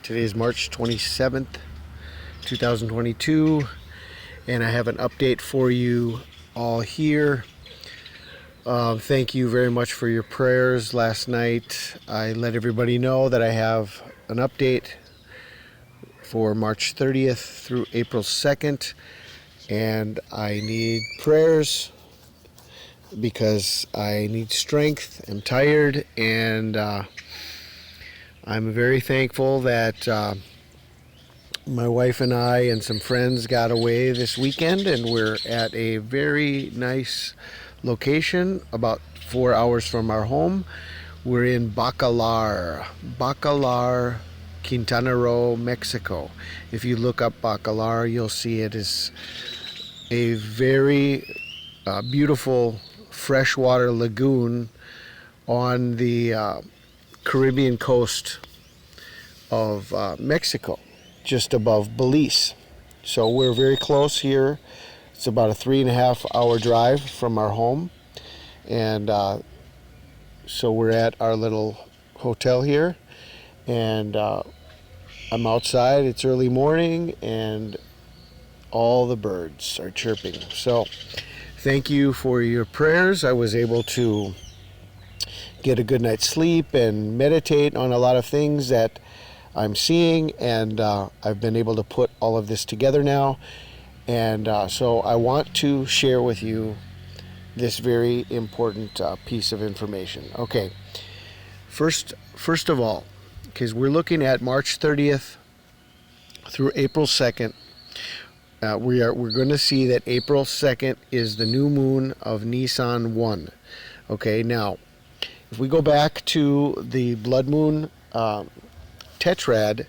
Today is March 27th, 2022, and I have an update for you all here. Thank you very much for your prayers last night. I let everybody know that I have an update for March 30th through April 2nd, and I need prayers because I need strength. I'm tired, and I'm very thankful that my wife and I and some friends got away this weekend, and we're at a very nice location about 4 hours from our home. We're in Bacalar, Quintana Roo, Mexico. If you look up Bacalar, you'll see it is a very beautiful freshwater lagoon on the Caribbean coast of Mexico, just above Belize. So we're very close here. It's about a 3.5 hour drive from our home, and so we're at our little hotel here, and I'm outside. It's early morning and all the birds are chirping. So thank you for your prayers. I was able to get a good night's sleep and meditate on a lot of things that I'm seeing, and I've been able to put all of this together now, and so I want to share with you this very important piece of information. Okay, first of all, because we're looking at March 30th through April 2nd, we're going to see that April 2nd is the new moon of Nisan 1. Okay, now if we go back to the blood moon tetrad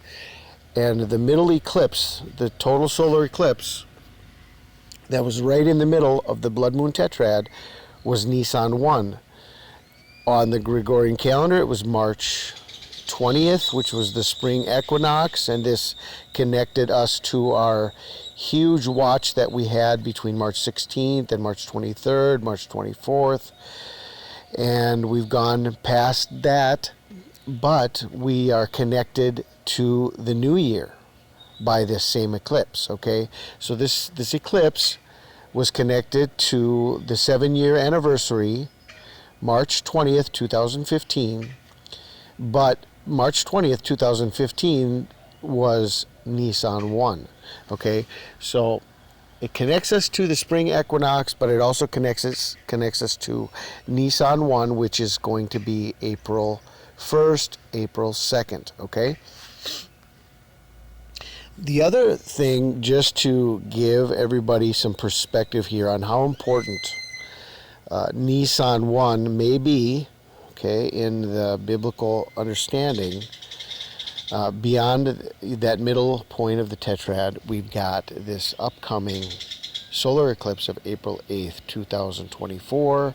and the middle eclipse, the total solar eclipse that was right in the middle of the blood moon tetrad was Nisan 1. On the Gregorian calendar, it was March 20th, which was the spring equinox, and this connected us to our huge watch that we had between March 16th and March 23rd, March 24th. And we've gone past that, but we are connected to the new year by this same eclipse. Okay, so this eclipse was connected to the 7-year anniversary, March 20th, 2015, but March 20th, 2015 was Nisan 1. Okay, so it connects us to the spring equinox, but it also connects us to Nisan 1, which is going to be April 1st, April 2nd, okay? The other thing, just to give everybody some perspective here on how important Nisan 1 may be, okay, in the biblical understanding, beyond that middle point of the tetrad, we've got this upcoming solar eclipse of April 8th, 2024,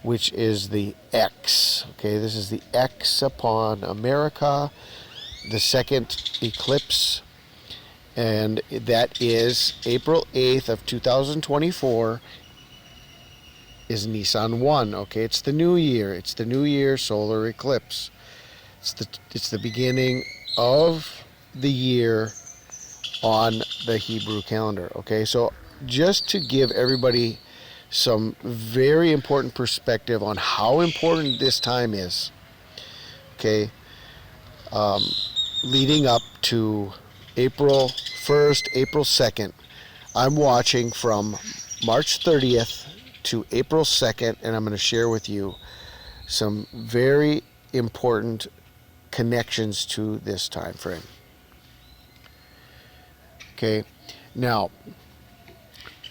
which is the X. Okay, this is the X upon America, the second eclipse, and that is April 8th of 2024 is Nisan 1. Okay, it's the new year. It's the new year solar eclipse. It's the beginning of the year on the Hebrew calendar. Okay, so just to give everybody some very important perspective on how important this time is, okay, leading up to April 1st, April 2nd, I'm watching from March 30th to April 2nd, and I'm going to share with you some very important connections to this time frame. Okay, now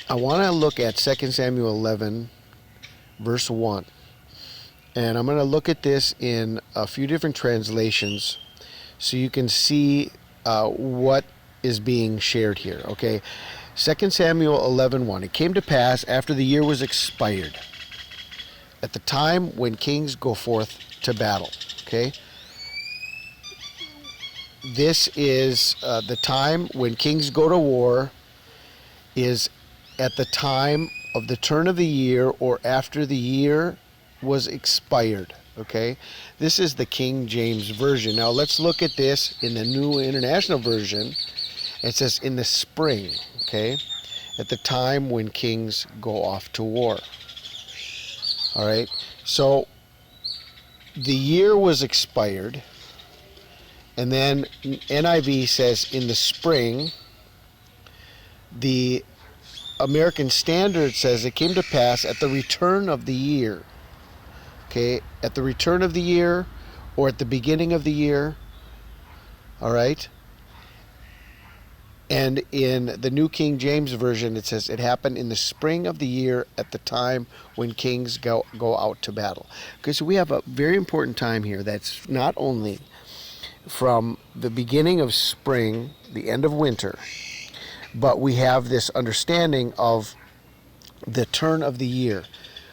I want to look at 2 Samuel 11 verse 1, and I'm going to look at this in a few different translations so you can see what is being shared here. Okay, 2 Samuel 11:1. It came to pass after the year was expired, at the time when kings go forth to battle. Okay, this is the time when kings go to war, is at the time of the turn of the year or after the year was expired. Okay, this is the King James Version. Now let's look at this in the New International Version. It says in the spring, okay, at the time when kings go off to war. All right, so the year was expired, and then NIV says in the spring. The American Standard says it came to pass at the return of the year. Okay, at the return of the year or at the beginning of the year. All right. And in the New King James Version, it says it happened in the spring of the year at the time when kings go out to battle. Okay, so we have a very important time here that's not only from the beginning of spring, the end of winter, but we have this understanding of the turn of the year,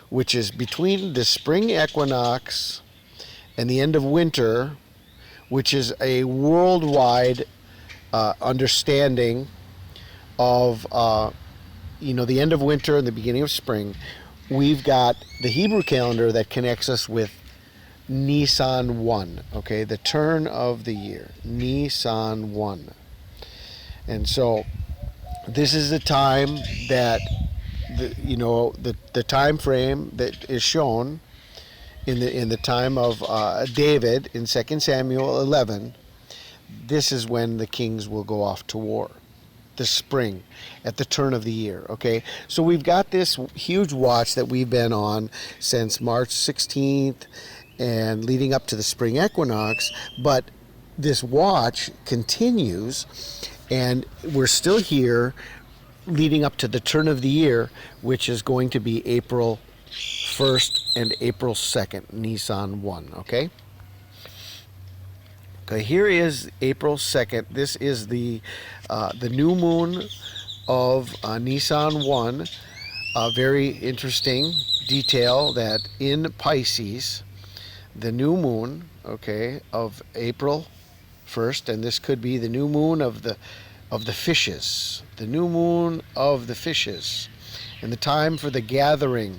which is between the spring equinox and the end of winter, which is a worldwide understanding of the end of winter and the beginning of spring. We've got the Hebrew calendar that connects us with Nisan 1, okay, the turn of the year, Nisan 1. And so this is the time that the time frame that is shown in the time of David in 2 Samuel 11. This is when the kings will go off to war, the spring, at the turn of the year. Okay, so we've got this huge watch that we've been on since March 16th and leading up to the spring equinox, but this watch continues, and we're still here leading up to the turn of the year, which is going to be April 1st and April 2nd, Nisan 1, okay? Okay, here is April 2nd. This is the new moon of Nisan 1. A very interesting detail that in Pisces, the new moon, okay, of April 1st, and this could be the new moon of the fishes, the new moon of the fishes, and the time for the gathering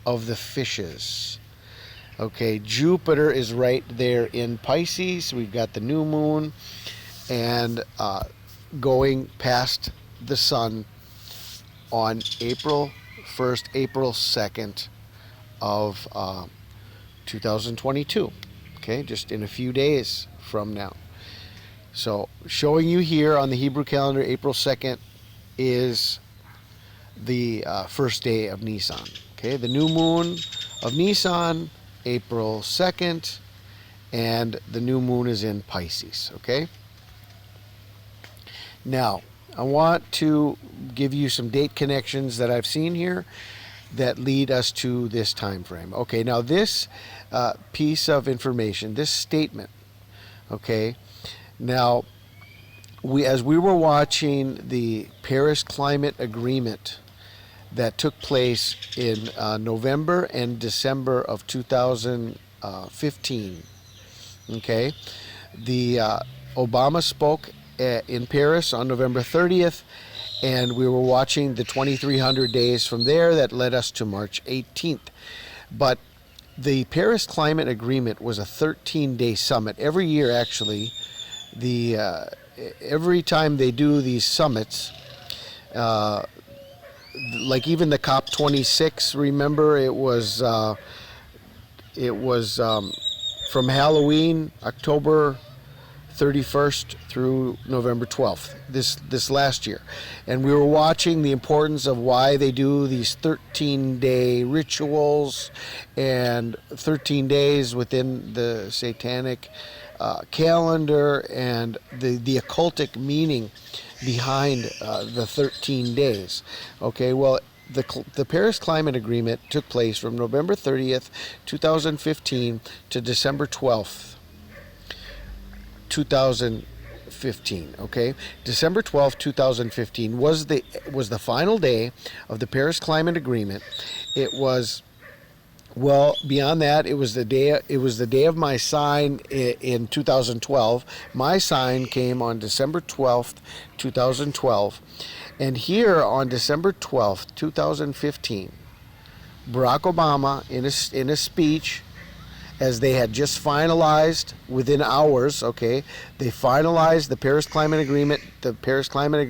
of the fishes. Okay, Jupiter is right there in Pisces. We've got the new moon and going past the sun on April 1st, April 2nd of 2022. Okay, just in a few days from now. So showing you here on the Hebrew calendar, April 2nd is the first day of Nisan. Okay, the new moon of Nisan, April 2nd, and the new moon is in Pisces. Okay. Now, I want to give you some date connections that I've seen here that lead us to this time frame. Okay, now this piece of information, this statement, okay, now as we were watching the Paris Climate Agreement that took place in November and December of 2015, okay, the Obama spoke in Paris on November 30th, and we were watching the 2300 days from there that led us to March 18th. But the Paris Climate Agreement was a 13-day summit. Every year, actually, every time they do these summits, like even the COP26, remember, it was from Halloween, October 31st through November 12th this last year, and we were watching the importance of why they do these 13-day rituals and 13 days within the satanic calendar and the occultic meaning behind the 13 days. Okay, well, the Paris Climate Agreement took place from November 30th, 2015 to December 12th, 2015. Okay, December 12th, 2015 was the final day of the Paris Climate Agreement. It was, well, beyond that, it was the day of my sign in 2012. My sign came on December 12th, 2012, and here on December 12th, 2015, Barack Obama in a speech as they had just finalized within hours, okay? They finalized the Paris Climate Agreement. The Paris Climate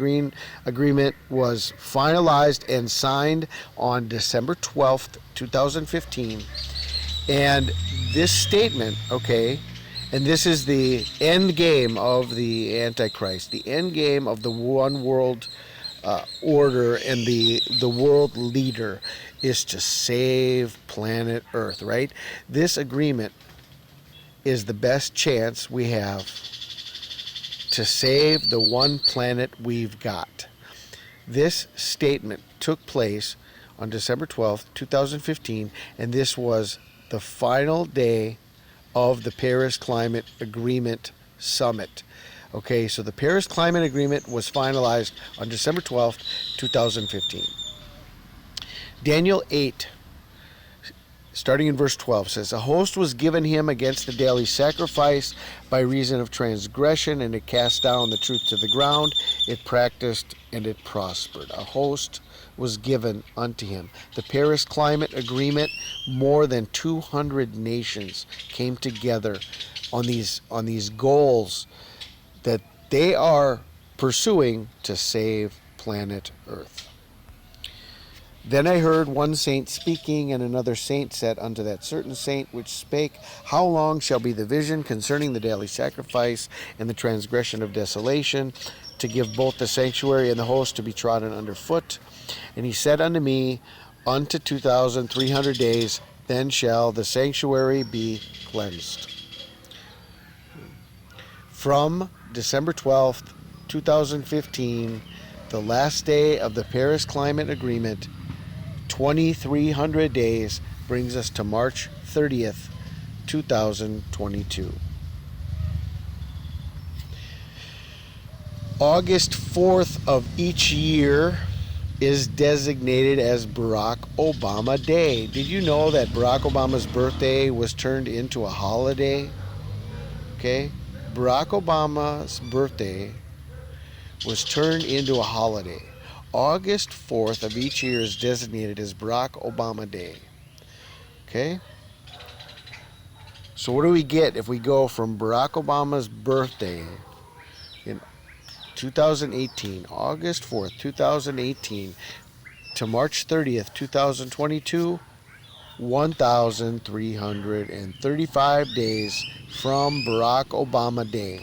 Agreement was finalized and signed on December 12th, 2015. And this statement, okay, and this is the end game of the Antichrist, the end game of the one world order, and the world leader is to save planet Earth, right? This agreement is the best chance we have to save the one planet we've got. This statement took place on December 12th, 2015, and this was the final day of the Paris Climate Agreement Summit. Okay, so the Paris Climate Agreement was finalized on December 12th, 2015. Daniel 8, starting in verse 12, says, "A host was given him against the daily sacrifice by reason of transgression, and it cast down the truth to the ground. It practiced, and it prospered." A host was given unto him. The Paris Climate Agreement, more than 200 nations came together on these goals that they are pursuing to save planet Earth. Then I heard one saint speaking, and another saint said unto that certain saint which spake, "How long shall be the vision concerning the daily sacrifice and the transgression of desolation, to give both the sanctuary and the host to be trodden under foot?" And he said unto me, "Unto 2,300 days, then shall the sanctuary be cleansed." From December 12th, 2015, the last day of the Paris Climate Agreement, 2,300 days brings us to March 30th, 2022. August 4th of each year is designated as Barack Obama Day. Did you know that Barack Obama's birthday was turned into a holiday? Okay? Barack Obama's birthday was turned into a holiday. August 4th of each year is designated as Barack Obama Day. Okay? So what do we get if we go from Barack Obama's birthday in 2018, August 4th, 2018, to March 30th, 2022? 1,335 days from Barack Obama Day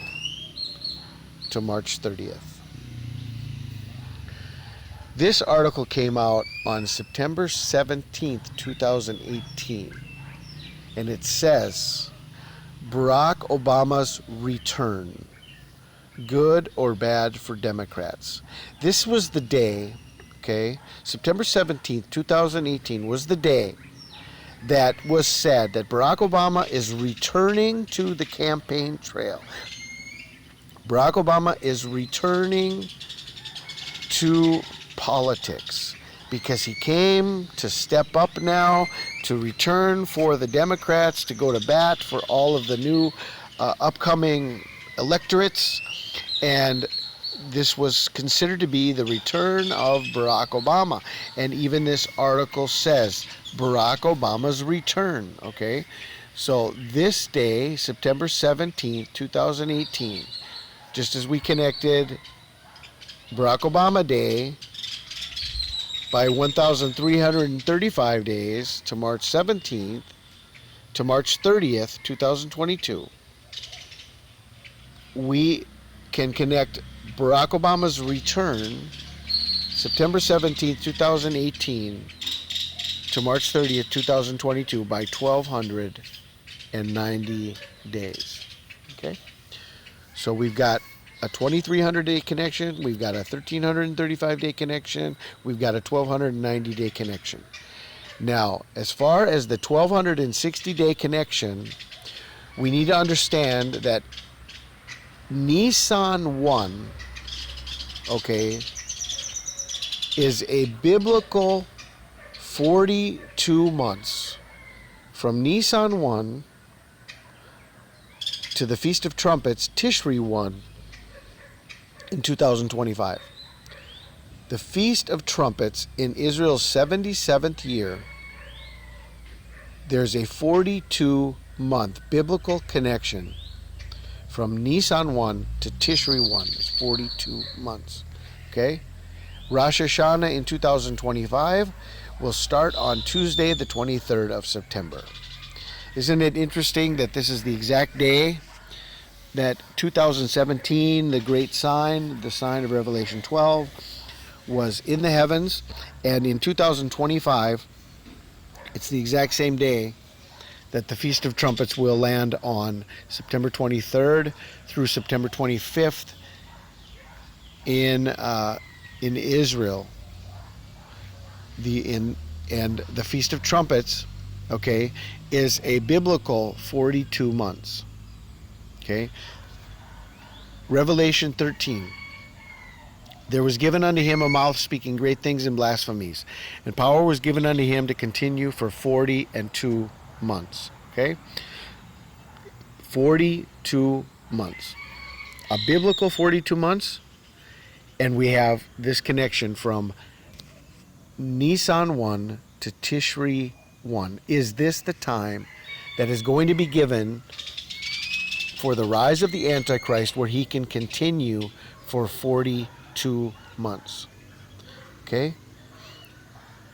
to March 30th. This article came out on September 17th, 2018, and it says, Barack Obama's return, good or bad for Democrats. This was the day, okay, September 17th, 2018 was the day that was said that Barack Obama is returning to the campaign trail. Barack Obama is returning to politics because he came to step up now, to return for the Democrats, to go to bat for all of the new upcoming electorates, and this was considered to be the return of Barack Obama. And even this article says Barack Obama's return, okay? So this day, September 17th, 2018, just as we connected Barack Obama Day by 1,335 days to March 17th to March 30th, 2022, we can connect Barack Obama's return, September 17th, 2018, to March 30th, 2022, by 1,290 days. Okay? So we've got a 2,300-day connection, we've got a 1,335-day connection, we've got a 1,290-day connection. Now, as far as the 1,260-day connection, we need to understand that Nissan 1, okay, is a biblical 42 months from Nissan 1 to the Feast of Trumpets, Tishri 1, in 2025. The Feast of Trumpets in Israel's 77th year, there's a 42 month biblical connection from Nisan 1 to Tishri 1 is 42 months. Okay? Rosh Hashanah in 2025 will start on Tuesday, the 23rd of September. Isn't it interesting that this is the exact day that 2017, the great sign, the sign of Revelation 12, was in the heavens, and in 2025, it's the exact same day that the Feast of Trumpets will land on September 23rd through September 25th in Israel. And the Feast of Trumpets, okay, is a biblical 42 months. Okay. Revelation 13. There was given unto him a mouth speaking great things and blasphemies, and power was given unto him to continue for 42 months. Okay? 42 months. A biblical 42 months, and we have this connection from Nisan 1 to Tishri 1. Is this the time that is going to be given for the rise of the Antichrist, where he can continue for 42 months? Okay?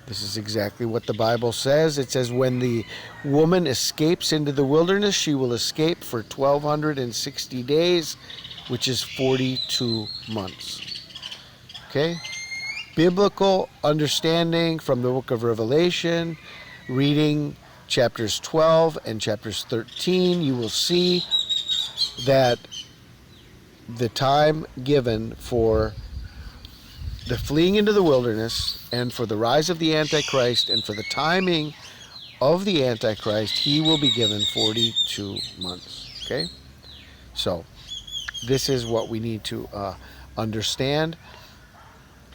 This is exactly what the Bible says. It says, when the woman escapes into the wilderness, she will escape for 1,260 days, which is 42 months. Okay? Biblical understanding from the book of Revelation, reading chapters 12 and chapters 13, you will see that the time given for the fleeing into the wilderness and for the rise of the Antichrist and for the timing of the Antichrist, he will be given 42 months. Okay? So, this is what we need to understand.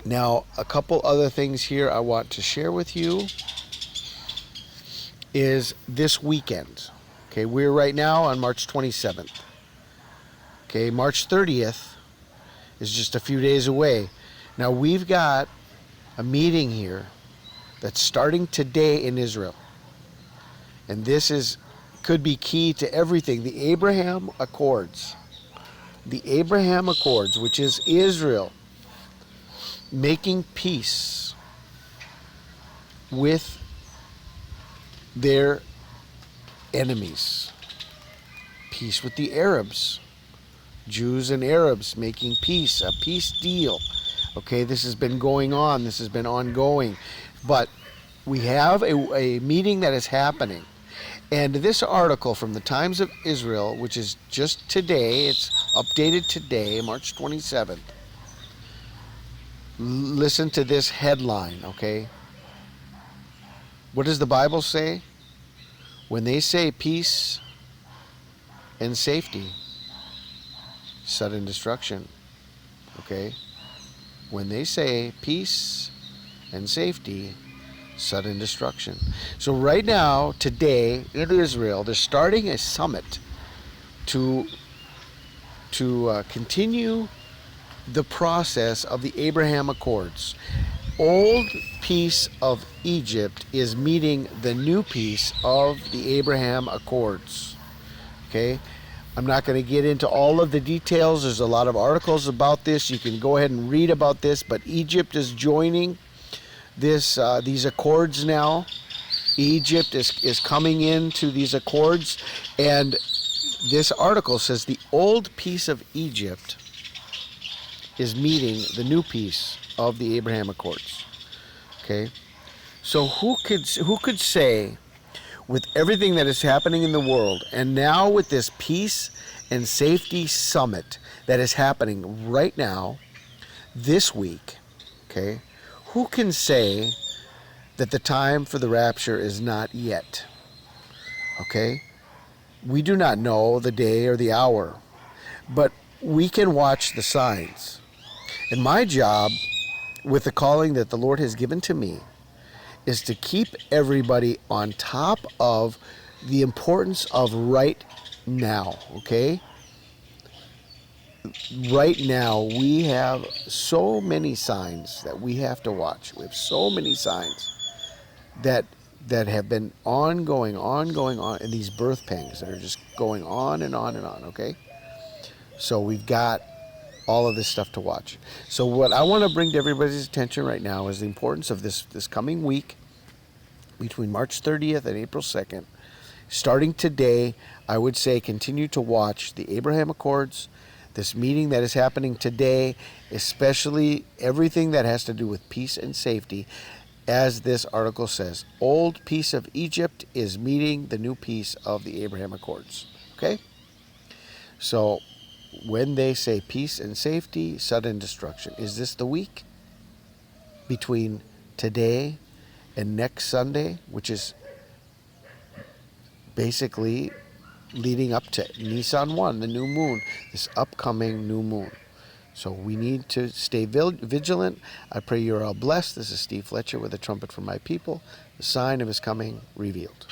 Now, a couple other things here I want to share with you is this weekend. Okay, we're right now on March 27th. Okay, March 30th is just a few days away. Now, we've got a meeting here that's starting today in Israel. And this could be key to everything. The Abraham Accords. The Abraham Accords, which is Israel making peace with their enemies. Peace with the Arabs. Jews and Arabs making peace, a peace deal. Okay, this has been going on, this has been ongoing. But we have a meeting that is happening. And this article from the Times of Israel, which is just today, it's updated today, March 27th. Listen to this headline, okay? What does the Bible say? When they say peace and safety, sudden destruction. Okay? When they say peace and safety, sudden destruction. So right now, today, in Israel, they're starting a summit to continue the process of the Abraham Accords. Old peace of Egypt is meeting the new peace of the Abraham Accords. Okay? I'm not going to get into all of the details. There's a lot of articles about this. You can go ahead and read about this. But Egypt is joining these accords now. Egypt is coming into these accords. And this article says the old peace of Egypt is meeting the new peace of the Abraham Accords. Okay? So who could say, with everything that is happening in the world, and now with this peace and safety summit that is happening right now, this week, okay, who can say that the time for the rapture is not yet? Okay? We do not know the day or the hour, but we can watch the signs. And my job, with the calling that the Lord has given to me, is to keep everybody on top of the importance of right now, okay? Right now, we have so many signs that we have to watch. We have so many signs that that have been ongoing, and these birth pangs that are just going on and on and on, okay? So we've got all of this stuff to watch. So what I want to bring to everybody's attention right now is the importance of this coming week between March 30th and April 2nd. Starting today, I would say continue to watch the Abraham Accords, this meeting that is happening today, especially everything that has to do with peace and safety. As this article says, old peace of Egypt is meeting the new peace of the Abraham Accords. Okay? So when they say peace and safety, sudden destruction, is this the week between today and next Sunday, which is basically leading up to Nisan 1, the new moon, this upcoming new moon? So we need to stay vigilant. I pray you're all blessed. This is Steve Fletcher with a trumpet for my people, the sign of his coming revealed.